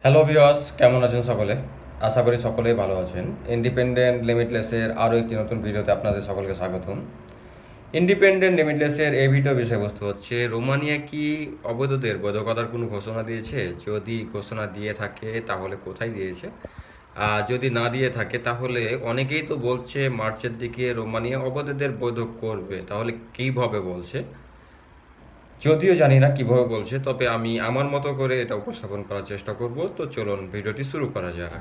Hello viewers, কেমন আছেন সকলে? আশা করি সকলেই ভালো আছেন। ইন্ডিপেন্ডেন্ট লিমিটলেসের আরও একটি নতুন ভিডিওতে আপনাদের সকলকে স্বাগতম। ইন্ডিপেন্ডেন্ট লিমিটলেসের এই ভিডিও বিষয়বস্তু হচ্ছে, রোমানিয়া কি অবৈধদের বৈধতার কোনো ঘোষণা দিয়েছে? যদি ঘোষণা দিয়ে থাকে তাহলে কোথায় দিয়েছে? আর যদি না দিয়ে থাকে তাহলে অনেকেই তো বলছে মার্চের দিকে রোমানিয়া অবৈধদের বৈধ করবে, তাহলে কীভাবে বলছে? যদিও জানি না কিভাবে বলছে, তবে আমি আমার মতো করে এটা উপস্থাপন করার চেষ্টা করব। তো চলুন ভিডিওটি শুরু করা যাক।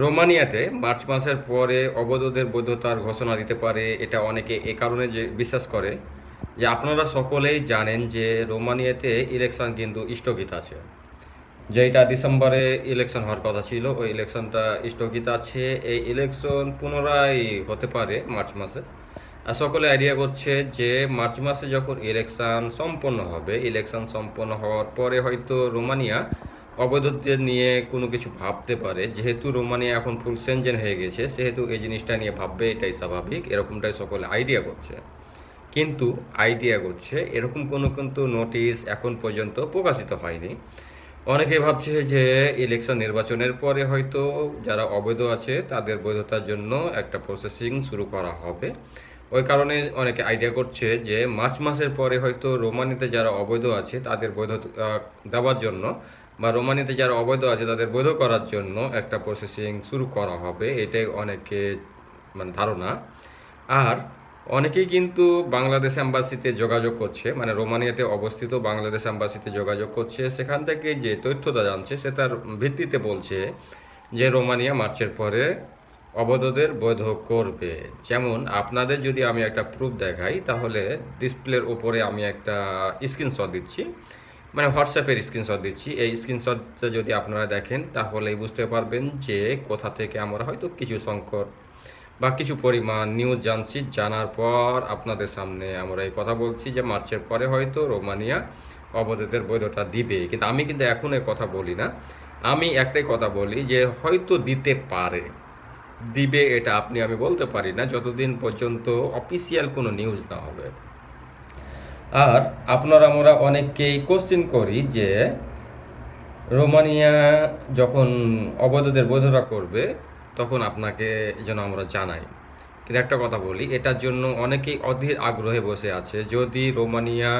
রোমানিয়াতে মার্চ মাসের পরে অবৈধদের বৈধতার ঘোষণা দিতে পারে, এটা অনেকে এ কারণে যে বিশ্বাস করে যে আপনারা সকলেই জানেন যে রোমানিয়াতে ইলেকশন কিন্তু স্থগিত আছে। যেটা ডিসেম্বরে ইলেকশন হওয়ার কথা ছিল, ওই ইলেকশনটা স্থগিত আছে। এই ইলেকশন পুনরায় হতে পারে মার্চ মাসে। আর সকলে আইডিয়া করছে যে মার্চ মাসে যখন ইলেকশন সম্পন্ন হবে, ইলেকশন সম্পন্ন হওয়ার পরে হয়তো রোমানিয়া অবৈধদের নিয়ে কোনো কিছু ভাবতে পারে। যেহেতু রোমানিয়া এখন ফুল সেনজেন হয়ে গেছে, সেহেতু এই জিনিসটা নিয়ে ভাববে, এটাই স্বাভাবিক। এরকমটাই সকলে আইডিয়া করছে, কিন্তু আইডিয়া করছে এরকম কোনো কিন্তু নোটিশ এখন পর্যন্ত প্রকাশিত হয়নি। অনেকে ভাবছে যে ইলেকশন নির্বাচনের পরে হয়তো যারা অবৈধ আছে তাদের বৈধতার জন্য একটা প্রসেসিং শুরু করা হবে। ওই কারণে অনেকে আইডিয়া করছে যে মার্চ মাসের পরে হয়তো রোমানিতে যারা অবৈধ আছে তাদের বৈধ দেওয়ার জন্য, বা রোমানিতে যারা অবৈধ আছে তাদের বৈধ করার জন্য একটা প্রসেসিং শুরু করা হবে। এটাই অনেকে মানে ধারণা। আর অনেকেই কিন্তু বাংলাদেশ অ্যাম্বাসিতে যোগাযোগ করছে, মানে রোমানিয়াতে অবস্থিত বাংলাদেশ অ্যাম্বাসিতে যোগাযোগ করছে। সেখান থেকে যে তথ্যটা জানছে সেটার ভিত্তিতে বলছে যে রোমানিয়া মার্চের পরে অবৈধদের বৈধ করবে। যেমন আপনাদের যদি আমি একটা প্রুফ দেখাই, তাহলে ডিসপ্লের ওপরে আমি একটা স্ক্রিনশট দিচ্ছি, মানে হোয়াটসঅ্যাপের স্ক্রিনশট দিচ্ছি। এই স্ক্রিনশটটা যদি আপনারা দেখেন তাহলেই বুঝতে পারবেন যে কোথা থেকে আমরা হয়তো কিছু সংকট বা কিছু পরিমাণ নিউজ জানছি। জানার পর আপনাদের সামনে আমরা এই কথা বলছি যে মার্চের পরে হয়তো রোমানিয়া অবৈধদের বৈধতা দিবে। কিন্তু আমি কিন্তু এখন এই কথা বলি না, আমি একটাই কথা বলি যে হয়তো দিতে পারে। দিবে এটা আমি বলতে পারি না যতদিন পর্যন্ত অফিসিয়াল কোনো নিউজ না হবে। আর আপনারা আমরা অনেককেই কোশ্চেন করি যে রোমানিয়া যখন অবৈধদের বৈধতা করবে তখন আপনাকে যেন আমরা জানাই। কিন্তু একটা কথা বলি, এটার জন্য অনেকেই অধীর আগ্রহে বসে আছে। যদি রোমানিয়া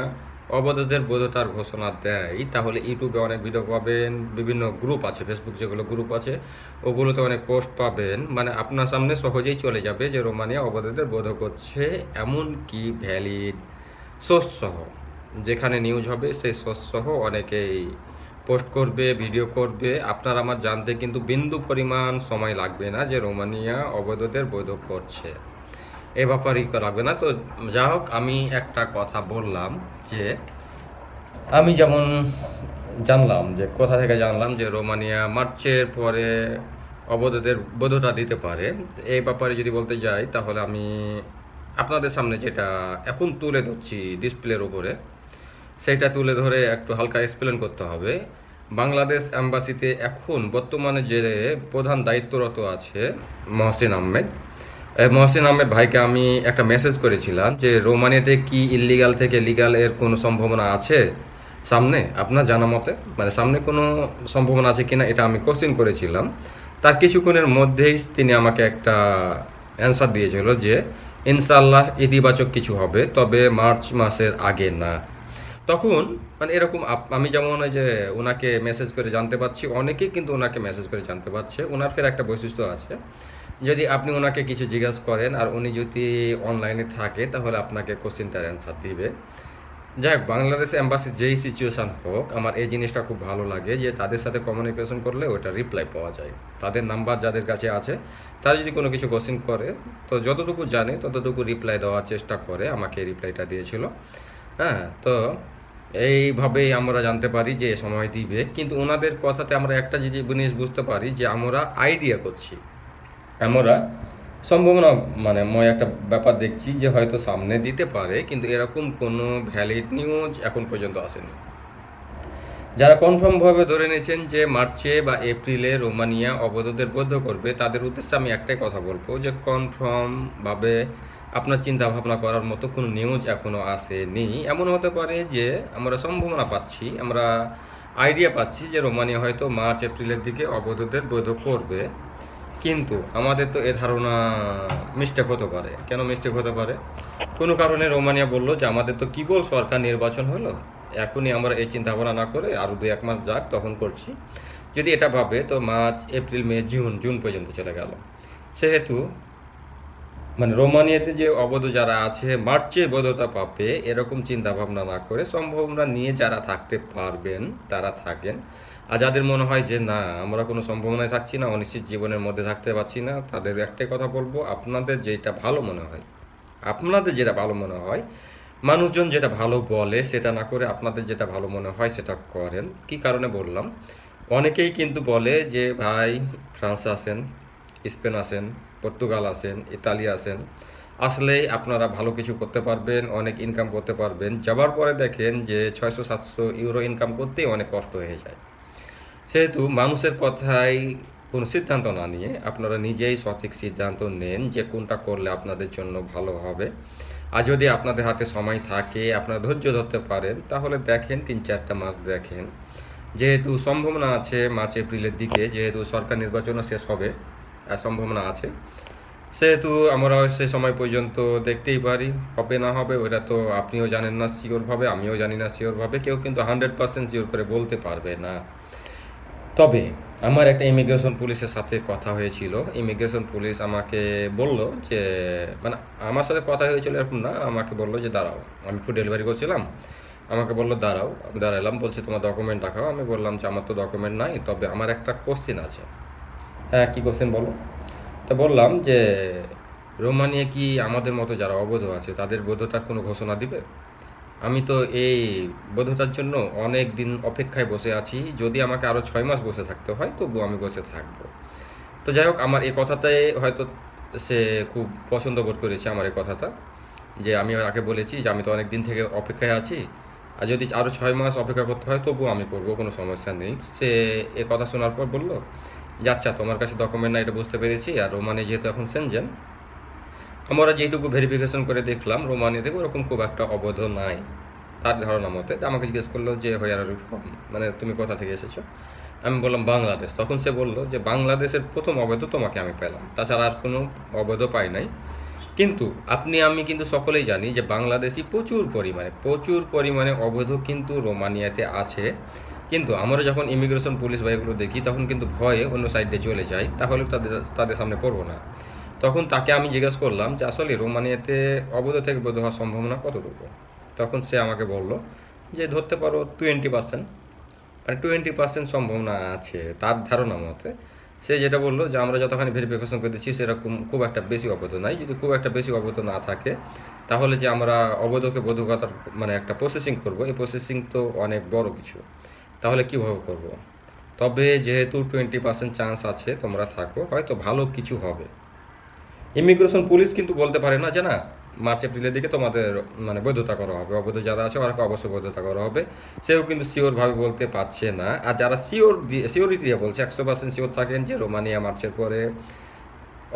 অবৈধদের বৈধতার ঘোষণা দেয় তাহলে ইউটিউবে অনেক ভিডিও পাবেন, বিভিন্ন গ্রুপ আছে, ফেসবুক যেগুলো গ্রুপ আছে ওগুলোতে অনেক পোস্ট পাবেন। মানে আপনার সামনে সহজেই চলে যাবে যে রোমানিয়া অবৈধদের বৈধ করছে, এমন কি ভ্যালিড সোর্স সহ, যেখানে নিউজ হবে সেই সোর্স সহ অনেকেই পোস্ট করবে, ভিডিও করবে। আপনার আমার জানতে কিন্তু বিন্দু পরিমাণ সময় লাগবে না যে রোমানিয়া অবৈধদের বৈধ করছে, এ ব্যাপারই লাগবে না। তো যা হোক, আমি একটা কথা বললাম যে আমি যেমন জানলাম, যে কোথা থেকে জানলাম যে রোমানিয়া মার্চের পরে অবৈধদের বৈধতা দিতে পারে। এই ব্যাপারে যদি বলতে যাই তাহলে আমি আপনাদের সামনে যেটা এখন তুলে ধরছি ডিসপ্লের উপরে, সেটা তুলে ধরে একটু হালকা এক্সপ্লেন করতে হবে। বাংলাদেশ অ্যাম্বাসিতে এখন বর্তমানে যে প্রধান দায়িত্বরত আছে মহসিন আহমেদ, মহসিন আহমেদ ভাইকে আমি একটা মেসেজ করেছিলাম যে রোমানিয়াতে কি ইলিগাল থেকে লিগাল এর কোনো সম্ভাবনা আছে সামনে, আপনার জানা মতে, মানে সামনে কোনো সম্ভাবনা আছে কিনা, এটা আমি কোশ্চেন করেছিলাম। তার কিছুক্ষণের মধ্যেই তিনি আমাকে একটা অ্যান্সার দিয়েছিল যে ইনশাল্লাহ ইতিবাচক কিছু হবে, তবে মার্চ মাসের আগে না। তখন মানে এরকম আমি যেমন ওই যে ওনাকে মেসেজ করে জানতে পারছি, অনেকেই কিন্তু ওনাকে মেসেজ করে জানতে পারছে। ওনার ফের একটা বৈশিষ্ট্য আছে, যদি আপনি ওনাকে কিছু জিজ্ঞাসা করেন আর উনি যদি অনলাইনে থাকে তাহলে আপনাকে কোশ্চেনটার অ্যান্সার দিবে। যাই হোক, বাংলাদেশ অ্যাম্বাসি যেই সিচুয়েশান হোক, আমার এই জিনিসটা খুব ভালো লাগে যে তাদের সাথে কমিউনিকেশন করলে ওটা রিপ্লাই পাওয়া যায়। তাদের নাম্বার যাদের কাছে আছে, তারা যদি কোনো কিছু কোশ্চেন করে তো যতটুকু জানে ততটুকু রিপ্লাই দেওয়ার চেষ্টা করে। আমাকে রিপ্লাইটা দিয়েছিল। হ্যাঁ, তো এইভাবেই আমরা জানতে পারি যে সময় দিবে। কিন্তু ওনাদের কথাতে আমরা একটা জিনিস বুঝতে পারি যে আমরা আইডিয়া করছি, আমরা সম্ভাবনা মানে একটা ব্যাপার দেখছি যে হয়তো সামনে দিতে পারে, কিন্তু এরকম কোনো ভ্যালিড নিউজ এখন পর্যন্ত আসেনি। যারা কনফার্মভাবে ধরে নিয়েছেন যে মার্চে বা এপ্রিলে রোমানিয়া অবৈধদের বৈধ করবে, তাদের উদ্দেশ্যে আমি একটাই কথা বলবো যে কনফার্মভাবে আপনার চিন্তা ভাবনা করার মতো কোনো নিউজ এখনো আসেনি। এমন হতে পারে যে আমরা সম্ভাবনা পাচ্ছি, আমরা আইডিয়া পাচ্ছি যে রোমানিয়া হয়তো মার্চ এপ্রিলের দিকে অবৈধদের বৈধ করবে, কিন্তু আমাদের তো এ ধারণা মিস্টেক হতে পারে। কেন মিস্টেক হতে পারে? কোনো কারণে রোমানিয়া বললো যে আমাদের তো কেবল সরকার নির্বাচন হলো, এখনই আমরা এই চিন্তা ভাবনা না করে আরও 2-1 মাস যাক তখন করছি। যদি এটা ভাবে তো March April May June June পর্যন্ত চলে গেল। সেহেতু মানে রোমানিয়াতে যে অবৈধ যারা আছে মার্চে বৈধতা পাবে এরকম চিন্তা ভাবনা না করে সম্ভাবনা নিয়ে যারা থাকতে পারবেন তারা থাকেন। আর যাদের মনে হয় যে না আমরা কোনো সম্ভাবনায় থাকছি না, অনিশ্চিত জীবনের মধ্যে থাকতে পারছি না, তাদের একটাই কথা বলবো, আপনাদের যেটা ভালো মনে হয়, আপনাদের যেটা ভালো মনে হয়, মানুষজন যেটা ভালো বলে সেটা না করে আপনাদের যেটা ভালো মনে হয় সেটা করেন। কি কারণে বললাম? অনেকেই কিন্তু বলে যে ভাই ফ্রান্স আছেন, স্পেন আছেন, পর্তুগাল আছেন, ইতালি আছেন, আসলেই আপনারা ভালো কিছু করতে পারবেন, অনেক ইনকাম করতে পারবেন। যাবার পরে দেখেন যে 600-700 ইউরো ইনকাম করতেই অনেক কষ্ট হয়ে যায়। সেহেতু মানুষের কথায় কোনো সিদ্ধান্ত না নিয়ে আপনারা নিজেই সঠিক সিদ্ধান্ত নেন যে কোনটা করলে আপনাদের জন্য ভালো হবে। আর যদি আপনাদের হাতে সময় থাকে, আপনারা ধৈর্য ধরতে পারেন, তাহলে দেখেন 3-4টা মাস দেখেন। যেহেতু সম্ভাবনা আছে মার্চ এপ্রিলের দিকে, যেহেতু সরকার নির্বাচনও শেষ হবে আর সম্ভাবনা আছে, সেহেতু আমরা সে সময় পর্যন্ত দেখতেই পারি। হবে না হবে ওটা তো আপনিও জানেন না শিওরভাবে, আমিও জানি না শিওরভাবে, কেউ কিন্তু 100% শিওর করে বলতে পারবে না। তবে আমার একটা ইমিগ্রেশন পুলিশের সাথে কথা হয়েছিল। ইমিগ্রেশন পুলিশ আমাকে বলল যে মানে আমার সাথে কথা হয়েছিল এরকম না, আমাকে বললো যে দাঁড়াও, আমি ফুড ডেলিভারি করছিলাম, আমাকে বললো দাঁড়াও, আমি দাঁড়ালাম, বলছে তোমার ডকুমেন্ট দেখাও। আমি বললাম যে আমার তো ডকুমেন্ট নাই, তবে আমার একটা কোশ্চেন আছে। হ্যাঁ, কী কোশ্চেন বলো? তা বললাম যে রোমানিয়া কি আমাদের মতো যারা অবৈধ আছে তাদের বৈধতার কোনো ঘোষণা দিবে? আমি তো এই বৈধতার জন্য অনেক দিন অপেক্ষায় বসে আছি, যদি আমাকে আরও 6 মাস বসে থাকতে হয় তবুও আমি বসে থাকবো। তো যাই হোক, আমার এই কথাটাই হয়তো সে খুব পছন্দ বোধ করেছে আমার এই কথাটা, যে আমি আগে বলেছি যে আমি তো অনেক দিন থেকে অপেক্ষায় আছি, আর যদি আরও 6 মাস অপেক্ষা করতে হয় তবুও আমি করবো, কোনো সমস্যা নেই। সে এ কথা শোনার পর বলল যে আচ্ছা তোমার কাছে ডকুমেন্ট না এটা বুঝতে পেরেছি, আর রোমানে যেহেতু এখন সেনজেন, আমরা যেটুকু ভেরিফিকেশন করে দেখলাম রোমানিয়াতে ওরকম খুব একটা অবৈধ নাই তার ধারণা মতে। তো আমাকে জিজ্ঞেস করলো যে হোয়ার আর ইউ ফ্রম, মানে তুমি কোথা থেকে এসেছো? আমি বললাম বাংলাদেশ। তখন সে বললো যে বাংলাদেশের প্রথম অবৈধ তোমাকে আমি পেলাম, তাছাড়া আর কোনো অবৈধ পাই নাই। কিন্তু আমি কিন্তু সকলেই জানি যে বাংলাদেশি প্রচুর পরিমাণে অবৈধ কিন্তু রোমানিয়াতে আছে। কিন্তু আমরা যখন ইমিগ্রেশন পুলিশ বা এগুলো দেখি তখন কিন্তু ভয়ে অন্য সাইডে চলে যাই, তাহলে তাদের তাদের সামনে পড়বো না। তখন তাকে আমি জিজ্ঞেস করলাম যে আসলে রোমানিয়াতে অবৈধ থেকে বৈধ হওয়ার সম্ভাবনা কতটুকু? তখন সে আমাকে বলল যে ধরতে পারো 20%, মানে 20% সম্ভাবনা আছে তার ধারণা মতে। সে যেটা বললো যে আমরা যতখানি ভেরিফিকেশন করেছি সেরকম খুব একটা বেশি অবৈধ নাই। যদি খুব একটা বেশি অবৈধ না থাকে তাহলে যে আমরা অবৈধকে বৈধতার মানে একটা প্রসেসিং করব, এই প্রসেসিং তো অনেক বড় কিছু, তাহলে কীভাবে করব? তবে যেহেতু 20% চান্স আছে তোমরা থাকো, হয়তো ভালো কিছু হবে। ইমিগ্রেশন পুলিশ কিন্তু বলতে পারে না যে না মার্চ এপ্রিলের দিকে তোমাদের মানে বৈধতা করা হবে, অবৈধ যারা আছে ওরা অবশ্যই বৈধতা করা হবে। সেও কিন্তু শিওরভাবে বলতে পারছে না। আর যারা শিওরিটি দিয়ে বলছে 100% শিওর থাকেন যে রোমানিয়া মার্চের পরে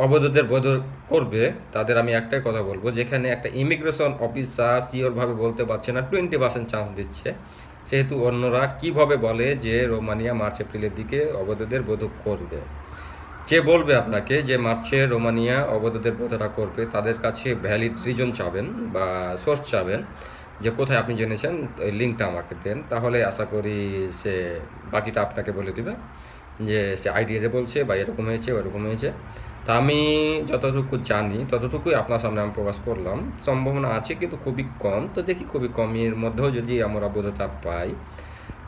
অবৈধদের বৈধ করবে, তাদের আমি একটাই কথা বলবো, যেখানে একটা ইমিগ্রেশন অফিসার শিওরভাবে বলতে পারছে না, 20% চান্স দিচ্ছে, সেহেতু অন্যরা কিভাবে বলে যে রোমানিয়া মার্চ এপ্রিলের দিকে অবৈধদের বৈধ করবে? যে বলবে আপনাকে যে মার্চে রোমানিয়া অবৈধদের বৈধতা করবে তাদের কাছে ভ্যালিড রিজন চাবেন বা সোর্স চাবেন, যে কোথায় আপনি জেনেছেন ওই লিঙ্কটা আমাকে দেন, তাহলে আশা করি সে বাকিটা আপনাকে বলে দিবে যে সে আইডিয়াতে বলছে বা এরকম হয়েছে ওরকম হয়েছে। তা আমি যতটুকু জানি ততটুকুই আপনার সামনে আমি প্রকাশ করলাম। সম্ভাবনা আছে কিন্তু খুবই কম, তো দেখি খুবই কমের মধ্যেও যদি আমরা বৈধতা পাই,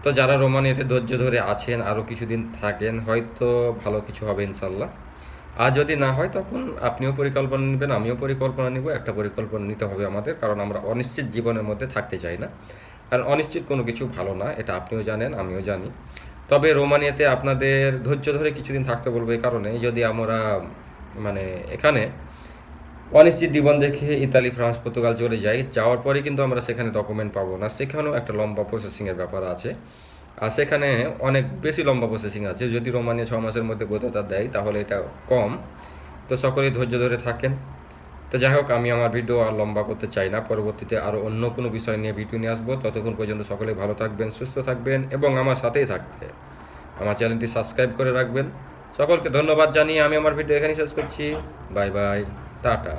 তো যারা রোমানিয়াতে ধৈর্য ধরে আছেন আরও কিছুদিন থাকেন, হয়তো ভালো কিছু হবে ইনশাল্লাহ। আর যদি না হয় তখন আপনিও পরিকল্পনা নেবেন, আমিও পরিকল্পনা নিব, একটা পরিকল্পনা নিতে হবে আমাদের, কারণ আমরা অনিশ্চিত জীবনের মধ্যে থাকতে চাই না। কারণ অনিশ্চিত কোনো কিছু ভালো না, এটা আপনিও জানেন আমিও জানি। তবে রোমানিয়াতে আপনাদের ধৈর্য ধরে কিছুদিন থাকতে বলবো এই কারণে, যদি আমরা মানে এখানে অনিশ্চিত জীবন দেখে ইতালি ফ্রান্স পর্তুগাল চলে যাই, যাওয়ার পরে কিন্তু আমরা সেখানে ডকুমেন্ট পাবো না, সেখানেও একটা লম্বা প্রসেসিংয়ের ব্যাপার আছে। আর সেখানে অনেক বেশি লম্বা প্রসেসিং আছে। যদি রোমানিয়া 6 মাসের মধ্যে বৈধতা দেয় তাহলে এটা কম। তো সকলেই ধৈর্য ধরে থাকেন। তো যাই হোক, আমি আমার ভিডিও আর লম্বা করতে চাই না, পরবর্তীতে আরও অন্য কোনো বিষয় নিয়ে ভিডিও নিয়ে আসবো। ততক্ষণ পর্যন্ত সকলে ভালো থাকবেন, সুস্থ থাকবেন এবং আমার সাথেই থাকতে আমার চ্যানেলটি সাবস্ক্রাইব করে রাখবেন। সকলকে ধন্যবাদ জানিয়ে আমি আমার ভিডিও এখানেই শেষ করছি। Bye bye, tata.